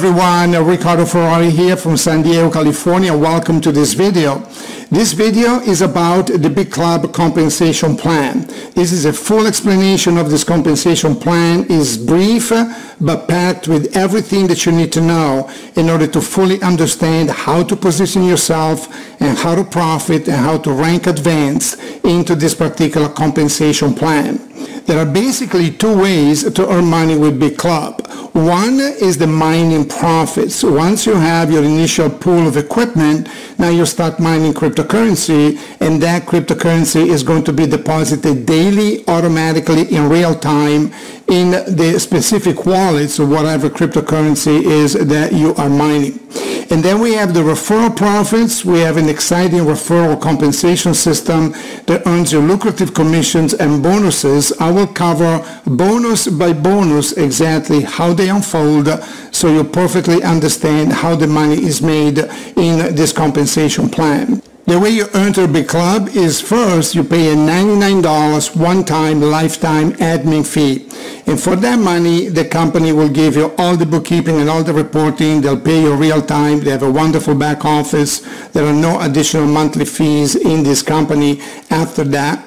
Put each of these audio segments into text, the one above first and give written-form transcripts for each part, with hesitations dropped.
everyone, Ricardo Ferrari here from San Diego, California. Welcome to this video. This video is about the Bitclub compensation plan. This is a full explanation of this compensation plan. It's brief but packed with everything that you need to know in order to fully understand how to position yourself and how to profit and how to rank advance into this particular compensation plan. There are basically two ways to earn money with Bitclub. One is the mining profits. Once you have your initial pool of equipment, now you start mining cryptocurrency, and that cryptocurrency is going to be deposited daily, automatically, in real time in the specific wallets of whatever cryptocurrency is that you are mining. And then we have the referral profits. We have an exciting referral compensation system that earns you lucrative commissions and bonuses. I will cover bonus by bonus exactly how they unfold so you perfectly understand how the money is made in this compensation plan. The way you enter Bitclub is first you pay a $99 one-time lifetime admin fee. And for that money, the company will give you all the bookkeeping and all the reporting. They'll pay you real time. They have a wonderful back office. There are no additional monthly fees in this company after that.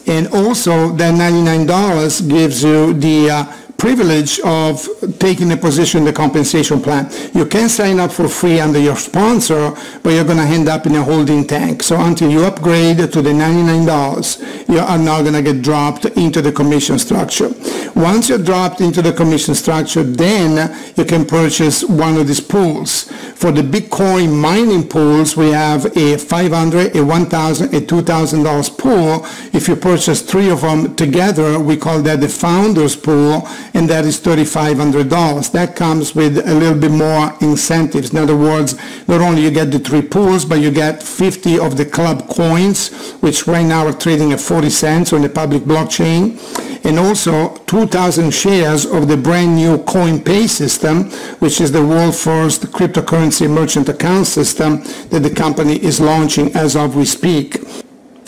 And also that $99 gives you the privilege of taking a position in the compensation plan. You can sign up for free under your sponsor, but you're going to end up in a holding tank. So until you upgrade to the $99, you are not going to get dropped into the commission structure. Once you're dropped into the commission structure, then you can purchase one of these pools. For the Bitcoin mining pools, we have a $500, a $1,000, a $2,000 pool. If you purchase three of them together, we call that the founders pool, and that is $3,500. That comes with a little bit more incentives. In other words, not only you get the three pools, but you get 50 of the club coins, which right now are trading at 40 cents on the public blockchain, and also 2,000 shares of the brand new CoinPay system, which is the world's first cryptocurrency merchant account system that the company is launching as of we speak.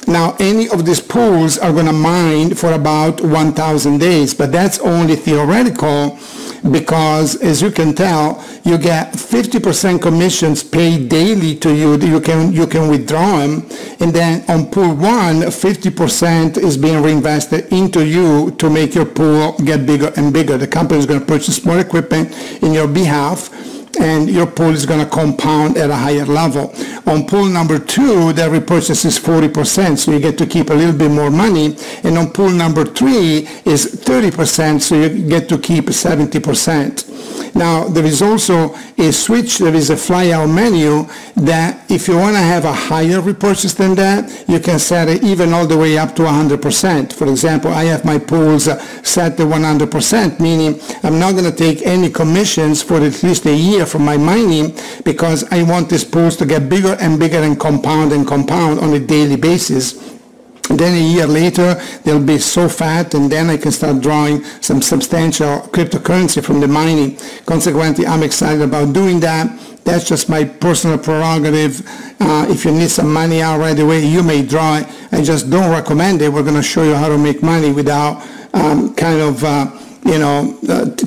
Now, any of these pools are going to mine for about 1,000 days, but that's only theoretical because, as you can tell, you get 50% commissions paid daily to you. You can withdraw them, and then on pool one, 50% is being reinvested into you to make your pool get bigger and bigger. The company is going to purchase more equipment in your behalf, and your pool is going to compound at a higher level. On pool number two, the repurchase is 40%, so you get to keep a little bit more money. And on pool number three is 30%, so you get to keep 70%. Now, there is also a switch, there is a flyout menu that if you want to have a higher repurchase than that, you can set it even all the way up to 100%. For example, I have my pools set to 100%, meaning I'm not going to take any commissions for at least a year from my mining because I want these pools to get bigger and bigger and compound on a daily basis. And then a year later, they'll be so fat, and then I can start drawing some substantial cryptocurrency from the mining. Consequently, I'm excited about doing that. That's just my personal prerogative. If you need some money out right away, you may draw it. I just don't recommend it. We're going to show you how to make money without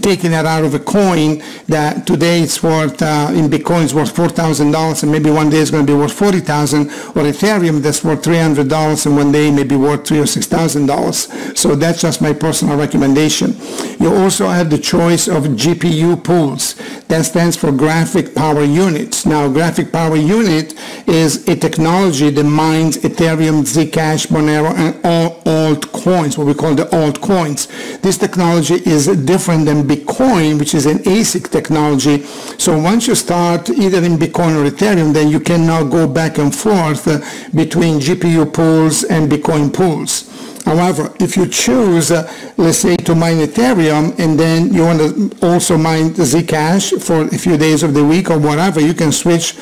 taking that out of a coin that today it's worth, in Bitcoin it's worth $4,000, and maybe one day it's going to be worth $40,000, or Ethereum that's worth $300, and one day maybe worth $3,000 or $6,000. So that's just my personal recommendation. You also have the choice of GPU pools. That stands for graphic power units. Now, graphic power unit is a technology that mines Ethereum, Zcash, Monero, and all altcoins, what we call the altcoins. This technology is different than Bitcoin, which is an ASIC technology. So once you start either in Bitcoin or Ethereum, then you cannot go back and forth between GPU pools and Bitcoin pools. However, if you choose, let's say, to mine Ethereum, and then you want to also mine Zcash for a few days of the week or whatever, you can switch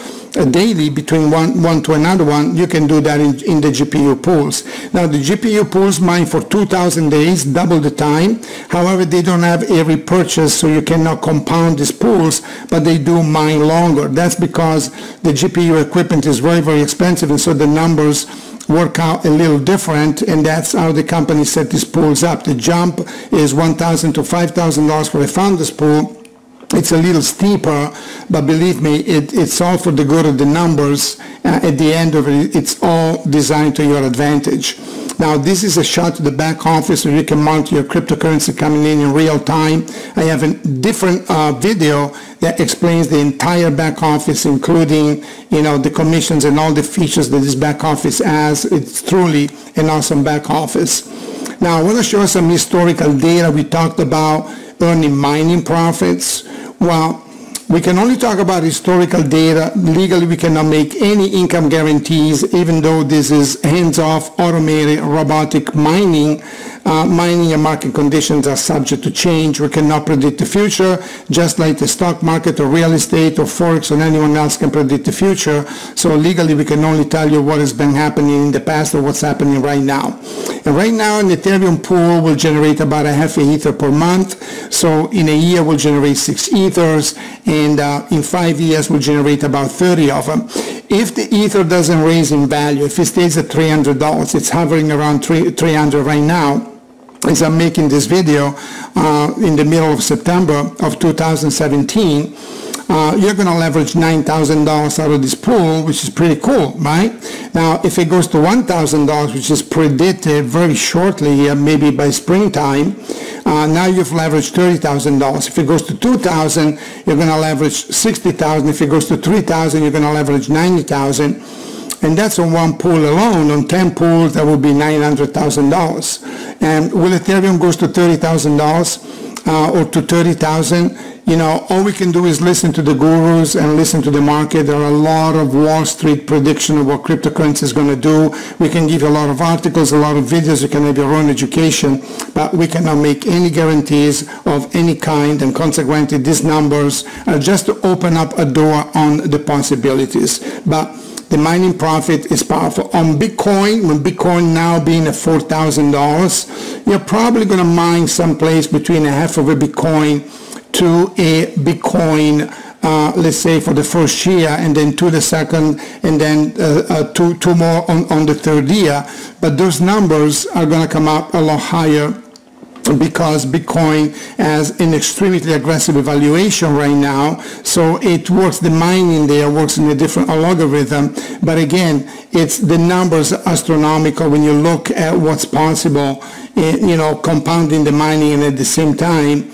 daily between one to another one. You can do that in the GPU pools. Now, the GPU pools mine for 2,000 days, double the time. However, they don't have a repurchase, so you cannot compound these pools, but they do mine longer. That's because the GPU equipment is very, very expensive, and so the numbers work out a little different, and that's how the company set these pools up. The jump is $1,000 to $5,000 for a founder's pool, It's a little steeper, but believe me, it's all for the good of the numbers. At the end of it, it's all designed to your advantage. Now, this is a shot to the back office where you can monitor your cryptocurrency coming in real time. I have a different video that explains the entire back office, including, the commissions and all the features that this back office has. It's truly an awesome back office. Now, I want to show some historical data. We talked about earning mining profits. Well, we can only talk about historical data. Legally, we cannot make any income guarantees, even though this is hands-off, automated, robotic mining. Mining and market conditions are subject to change. We cannot predict the future, just like the stock market or real estate or Forex or anyone else can predict the future. So legally, we can only tell you what has been happening in the past or what's happening right now. And right now, an Ethereum pool will generate about a half an ether per month. So in a year, we'll generate 6 ethers, and in 5 years, we'll generate about 30 of them. If the ether doesn't raise in value, if it stays at $300, it's hovering around 300 right now, as I'm making this video in the middle of September of 2017, you're going to leverage $9,000 out of this pool, which is pretty cool, right? Now, if it goes to $1,000, which is predicted very shortly here, maybe by springtime, now you've leveraged $30,000. If it goes to $2,000, you're going to leverage $60,000. If it goes to $3,000, you're going to leverage $90,000. And that's on one pool alone. On 10 pools, that would be $900,000. And when Ethereum goes to $30,000 or to $30,000, all we can do is listen to the gurus and listen to the market. There are a lot of Wall Street predictions of what cryptocurrency is going to do. We can give you a lot of articles, a lot of videos. You can have your own education, but we cannot make any guarantees of any kind. And consequently, these numbers are just to open up a door on the possibilities. But the mining profit is powerful. On Bitcoin, when Bitcoin now being at $4,000, you're probably going to mine someplace between a half of a Bitcoin to a Bitcoin, let's say for the first year, and then to the second, and then two more on the third year. But those numbers are going to come up a lot higher, because Bitcoin has an extremely aggressive evaluation right now. So it works, the mining there works in a different algorithm. But again, it's the numbers are astronomical when you look at what's possible, compounding the mining, and at the same time,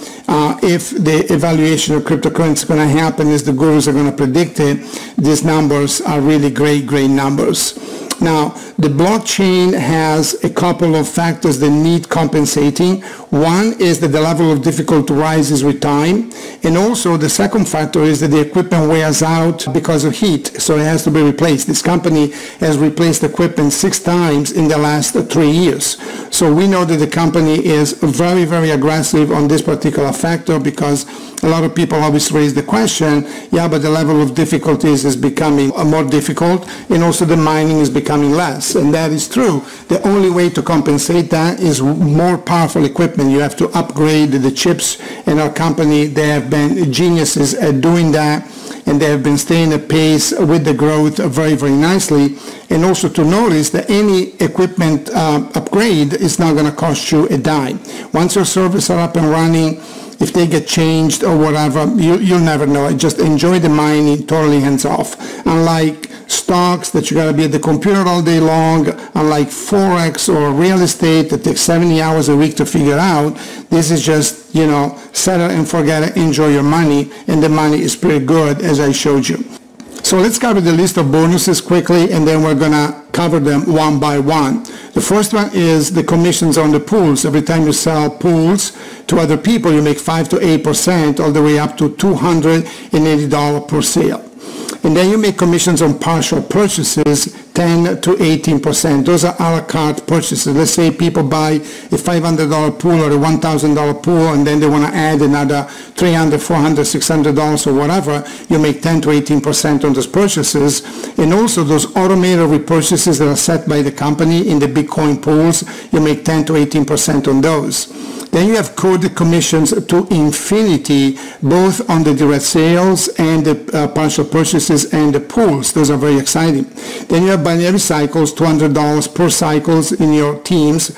if the evaluation of cryptocurrency is going to happen as the gurus are going to predict it, these numbers are really great numbers. Now, the blockchain has a couple of factors that need compensating. One is that the level of difficulty rises with time, and also the second factor is that the equipment wears out because of heat, so it has to be replaced. This company has replaced equipment 6 times in the last 3 years. So we know that the company is very, very aggressive on this particular factor, because a lot of people always raise the question, yeah, but the level of difficulties is becoming more difficult, and also the mining is becoming less. And that is true. The only way to compensate that is more powerful equipment. You have to upgrade the chips, and our company, they have been geniuses at doing that, and they have been staying at pace with the growth very, very nicely. And also to notice that any equipment upgrade is not going to cost you a dime. Once your servers are up and running, if they get changed or whatever, you'll never know. Just enjoy the mining, totally hands off. Unlike stocks that you got to be at the computer all day long, unlike Forex or real estate that takes 70 hours a week to figure out, this is just, set it and forget it, enjoy your money, and the money is pretty good, as I showed you. So let's cover the list of bonuses quickly, and then we're going to cover them one by one. The first one is the commissions on the pools. Every time you sell pools to other people, you make 5 to 8%, all the way up to $280 per sale. And then you make commissions on partial purchases, 10 to 18%. Those are a la carte purchases. Let's say people buy a $500 pool or a $1,000 pool, and then they want to add another $300, $400, $600 or whatever. You make 10 to 18% on those purchases. And also those automated repurchases that are set by the company in the Bitcoin pools, you make 10 to 18% on those. Then you have coded commissions to infinity, both on the direct sales and the partial purchases and the pools. Those are very exciting. Then you have binary cycles, $200 per cycles in your teams.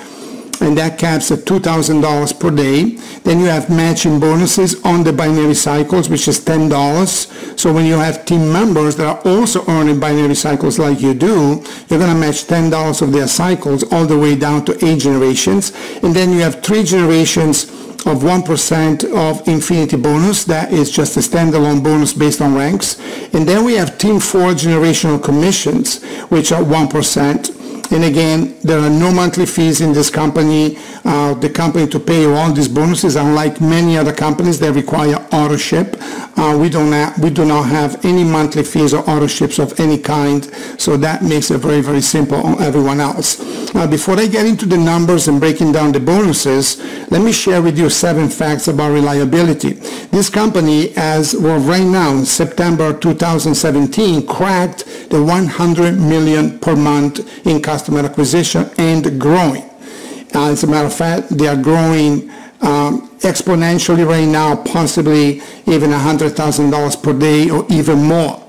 and that caps at $2,000 per day. Then you have matching bonuses on the binary cycles, which is $10. So when you have team members that are also earning binary cycles like you do, you're going to match $10 of their cycles all the way down to 8 generations. And then you have 3 generations of 1% of infinity bonus. That is just a standalone bonus based on ranks. And then we have team 4 generational commissions, which are 1%. And again, there are no monthly fees in this company. The company to pay you all these bonuses, unlike many other companies that require auto ship. We do not have any monthly fees or auto ships of any kind. So that makes it very, very simple on everyone else. Now, before I get into the numbers and breaking down the bonuses, let me share with you 7 facts about reliability. This company, as well right now, in September 2017, cracked the 100 million per month in customer acquisition and growing. As a matter of fact, they are growing exponentially right now, possibly even $100,000 per day or even more.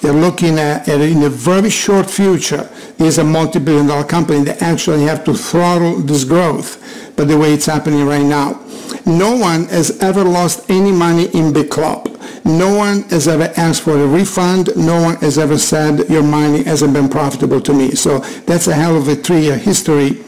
They're looking at in a very short future, is a multi-billion-dollar company that actually have to throttle this growth, but the way it's happening right now. No one has ever lost any money in Bitclub. No one has ever asked for a refund. No one has ever said your money hasn't been profitable to me. So that's a hell of a 3-year history,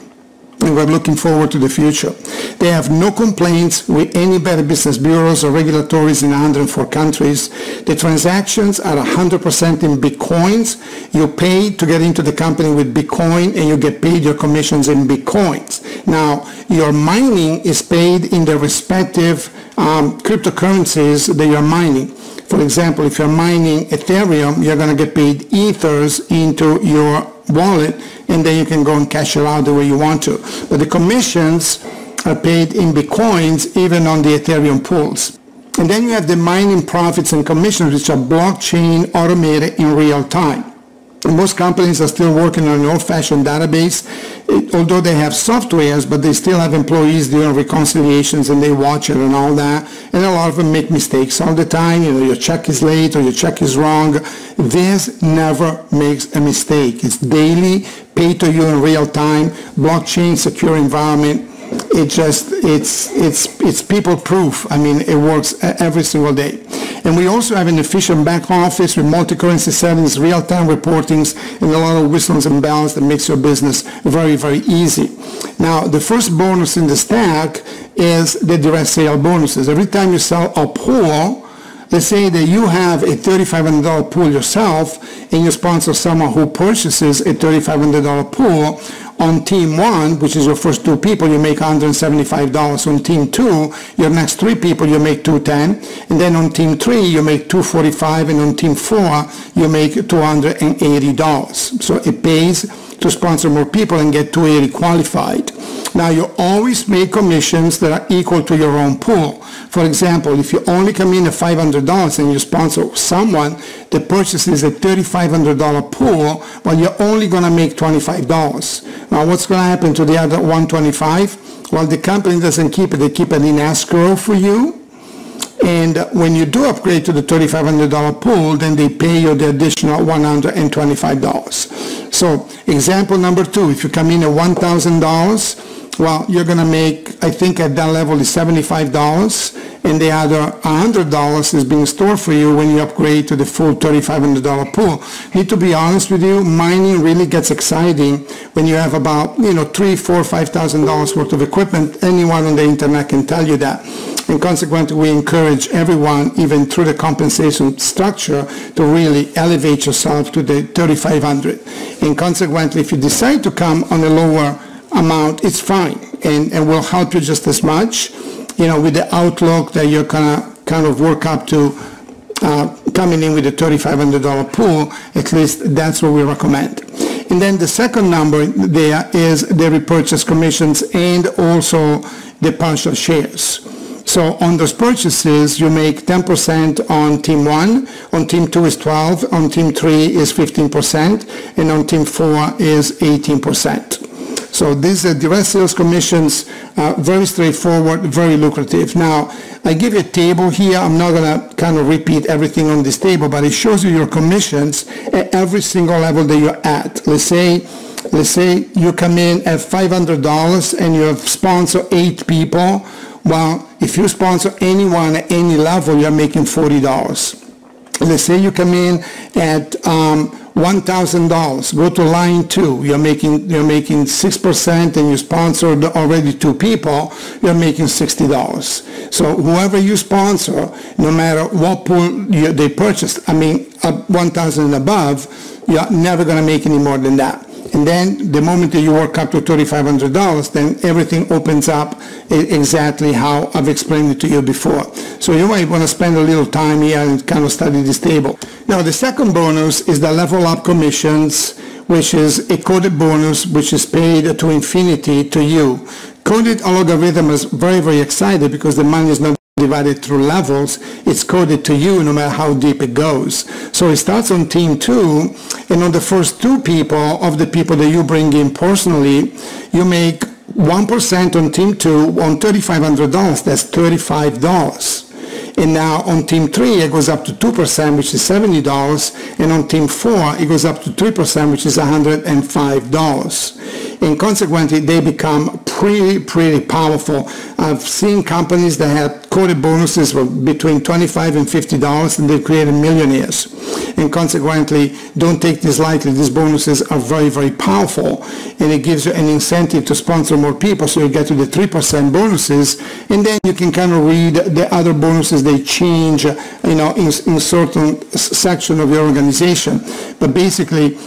and we're looking forward to the future. They have no complaints with any better business bureaus or regulatories in 104 countries. The transactions are 100% in Bitcoins. You pay to get into the company with Bitcoin, and you get paid your commissions in Bitcoins. Now, your mining is paid in the respective cryptocurrencies that you're mining. For example, if you're mining Ethereum, you're going to get paid Ethers into your wallet, and then you can go and cash it out the way you want to. But the commissions are paid in Bitcoins, even on the Ethereum pools. And then you have the mining profits and commissions, which are blockchain automated in real time. And most companies are still working on an old-fashioned database, although they have softwares, but they still have employees doing reconciliations, and they watch it and all that. And a lot of them make mistakes all the time. You know, your check is late or your check is wrong. This never makes a mistake. It's daily, pay to you in real time, blockchain, secure environment. It's people proof. I mean, it works every single day. And we also have an efficient back office with multi-currency settings, real-time reportings, and a lot of whistles and bells that makes your business very, very easy. Now, the first bonus in the stack is the direct sale bonuses. Every time you sell a pool, let's say that you have a $3,500 pool yourself, and you sponsor someone who purchases a $3,500 pool. On team 1, which is your first 2 people, you make $175. On team 2, your next 3 people, you make $210. And then on team 3, you make $245. And on team 4, you make $280. So it pays to sponsor more people and get 280 qualified. Now, you always make commissions that are equal to your own pool. For example, if you only come in at $500 and you sponsor someone that purchases a $3,500 pool, well, you're only going to make $25. Now, what's going to happen to the other $125? Well, the company doesn't keep it. They keep it in escrow for you. And when you do upgrade to the $3,500 pool, then they pay you the additional $125. So example number 2, if you come in at $1,000, well, you're going to make, I think at that level is $75, and the other $100 is being stored for you when you upgrade to the full $3,500 pool. Need to be honest with you, mining really gets exciting when you have about, $3,000, $4,000, $5,000 worth of equipment. Anyone on the internet can tell you that. And consequently, we encourage everyone, even through the compensation structure, to really elevate yourself to the $3,500. And consequently, if you decide to come on a lower amount, it's fine, and will help you just as much, with the outlook that you're gonna kind of work up to coming in with a $3,500 pool. At least that's what we recommend. And then the second number there is the repurchase commissions and also the partial shares. So on those purchases, you make 10% on team 1, on team 2 is 12, on team 3 is 15%, and on team 4 is 18%. So these are direct sales commissions, very straightforward, very lucrative. Now, I give you a table here. I'm not going to kind of repeat everything on this table, but it shows you your commissions at every single level that you're at. Let's say Let's say you come in at $500 and you have sponsored 8 people. Well, if you sponsor anyone at any level, you're making $40. Let's say you come in at $1,000. Go to line 2. You're making 6%, and you sponsored already 2 people. You're making $60. So whoever you sponsor, no matter what pool they purchased, I mean, 1,000 and above, you're never going to make any more than that. And then the moment that you work up to $3,500, then everything opens up exactly how I've explained it to you before. So you might want to spend a little time here and kind of study this table. Now, the second bonus is the level up commissions, which is a coded bonus which is paid to infinity to you. Coded algorithm is very, very excited because the money is not divided through levels. It's coded to you no matter how deep it goes. So it starts on team 2, and on the first 2 people of the people that you bring in personally, you make 1% on team 2 on $3,500. That's $35. And now on team 3 it goes up to 2%, which is $70, and on team 4 it goes up to 3%, which is $105. And consequently they become pretty powerful. I've seen companies that had coded bonuses for between $25 and $50, and they've created millionaires. And consequently, don't take this lightly. These bonuses are very, very powerful, and it gives you an incentive to sponsor more people, so you get to the 3% bonuses, and then you can kind of read the other bonuses. They change, in certain section of your organization. But basically,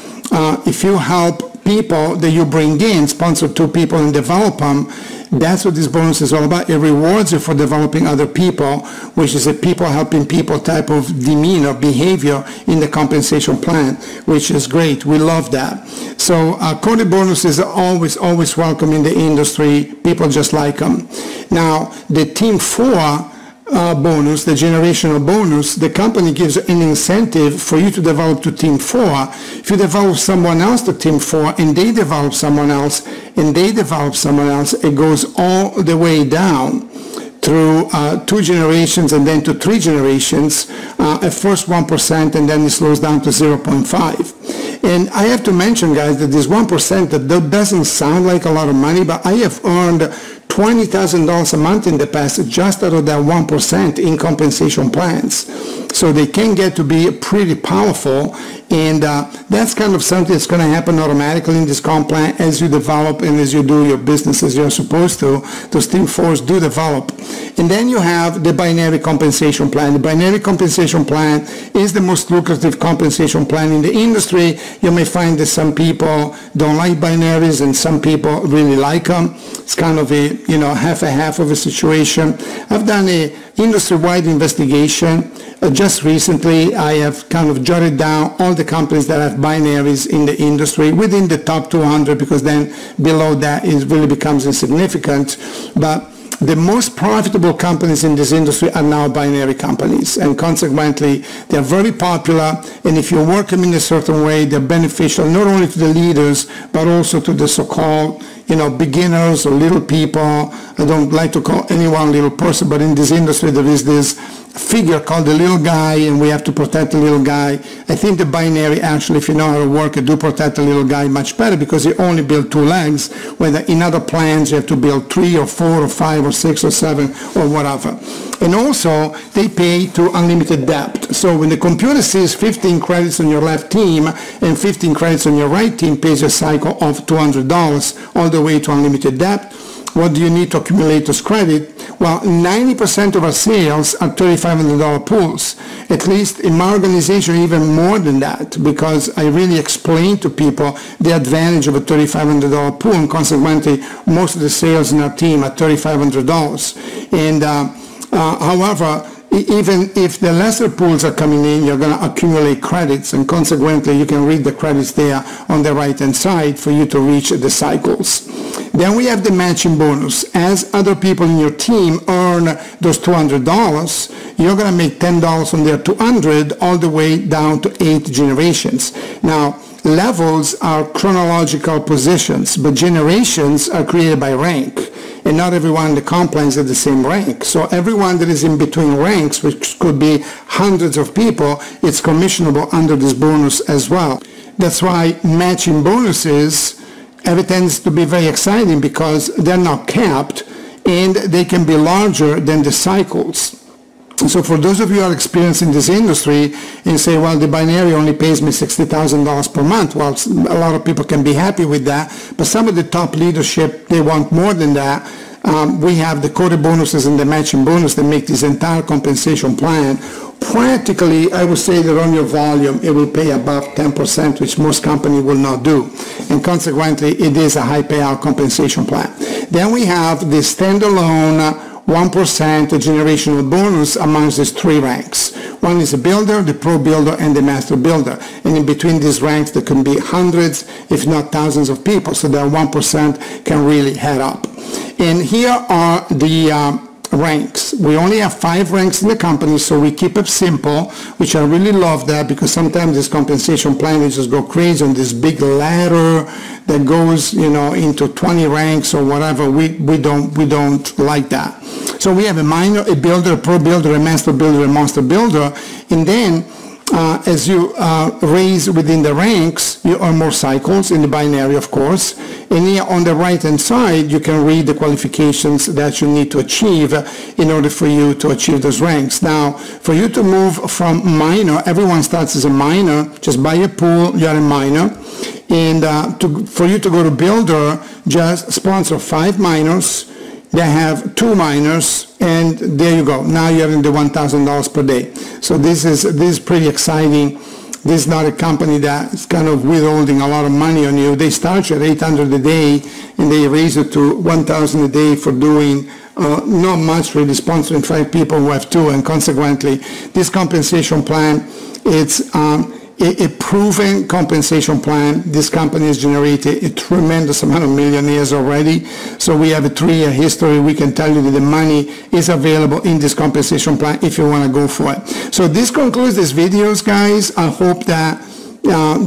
if you help people that you bring in, sponsor 2 people and develop them, that's what this bonus is all about. It rewards you for developing other people, which is a people helping people type of demeanor, behavior in the compensation plan, which is great. We love that. So coded bonuses are always welcome in the industry. People just like them. Now, the Team 4 bonus, the generational bonus, the company gives an incentive for you to develop to Team 4. If you develop someone else to Team 4 and they develop someone else and they develop someone else, it goes all the way down through 2 generations and then to 3 generations, at first 1% and then it slows down to 0.5. And I have to mention, guys, that this 1%, that doesn't sound like a lot of money, but I have earned $20,000 a month in the past just out of that 1% in compensation plans. So they can get to be pretty powerful, and that's kind of something that's going to happen automatically in this comp plan as you develop and as you do your business as you're supposed to. Those Team 4s do develop. And then you have the binary compensation plan. The binary compensation plan is the most lucrative compensation plan in the industry. You may find that some people don't like binaries and some people really like them. It's kind of a, half of a situation. I've done a industry-wide investigation. Just recently, I have kind of jotted down all the companies that have binaries in the industry within the top 200, because then below that it really becomes insignificant. But the most profitable companies in this industry are now binary companies, and consequently they're very popular, and if you work them in a certain way, they're beneficial not only to the leaders but also to the so-called beginners or little people. I don't like to call anyone a little person, but in this industry there is this figure called the little guy, and we have to protect the little guy. I think the binary, actually, if you know how to work it, do protect the little guy much better, because you only build 2 legs, whether in other plans you have to build 3 or 4 or 5 or 6 or 7 or whatever. And also, they pay to unlimited debt. So when the computer sees 15 credits on your left team and 15 credits on your right team, pays a cycle of $200 all the way to unlimited debt. What do you need to accumulate this credit? Well, 90% of our sales are $3,500 pools. At least in my organization, even more than that, because I really explain to people the advantage of a $3,500 pool, and consequently, most of the sales in our team are $3,500. And however, even if the lesser pools are coming in, you're going to accumulate credits, and consequently you can read the credits there on the right hand side for you to reach the cycles. Then we have the matching bonus. As other people in your team earn those $200, you're going to make $10 on their $200 all the way down to 8 generations. Now, levels are chronological positions, but generations are created by rank. And not everyone in the comp plan is at the same rank. So everyone that is in between ranks, which could be hundreds of people, it's commissionable under this bonus as well. That's why matching bonuses tends to be very exciting because they're not capped and they can be larger than the cycles. So for those of you who are experienced in this industry and say, well, the binary only pays me $60,000 per month, well, a lot of people can be happy with that, but some of the top leadership, they want more than that. We have the quota bonuses and the matching bonus that make this entire compensation plan. Practically, I would say that on your volume, it will pay above 10%, which most companies will not do. And consequently, it is a high payout compensation plan. Then we have the standalone 1% generational bonus amongst these three ranks. One is a builder, the pro builder, and the master builder. And in between these ranks, there can be hundreds, if not thousands of people. So that 1% can really head up. And here are the ranks. We only have 5 ranks in the company, so we keep it simple, which I really love that, because sometimes this compensation plan, they just go crazy on this big ladder that goes, you know, into 20 ranks or whatever. We don't like that. So we have a minor, a builder, a pro builder, a master builder, a monster builder, and then as you raise within the ranks, you earn more cycles in the binary, of course. And here on the right-hand side, you can read the qualifications that you need to achieve in order for you to achieve those ranks. Now, for you to move from minor, everyone starts as a minor. Just buy a pool, you're a minor. And for you to go to builder, just sponsor 5 minors. They have 2 minors, and there you go. Now you're in the $1,000 per day. So this is pretty exciting. This is not a company that's kind of withholding a lot of money on you. They start you at $800 a day, and they raise it to $1,000 a day for doing not much, really, sponsoring 5 people who have 2, and consequently, this compensation plan, it's a proven compensation plan. This company has generated a tremendous amount of millionaires already. So we have a 3-year history. We can tell you that the money is available in this compensation plan if you want to go for it. So this concludes this video, guys. I hope that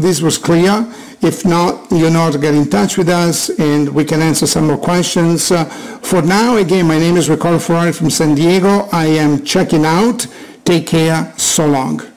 this was clear. If not, you know how to get in touch with us and we can answer some more questions. For now, again, my name is Ricardo Ferrari from San Diego. I am checking out. Take care. So long.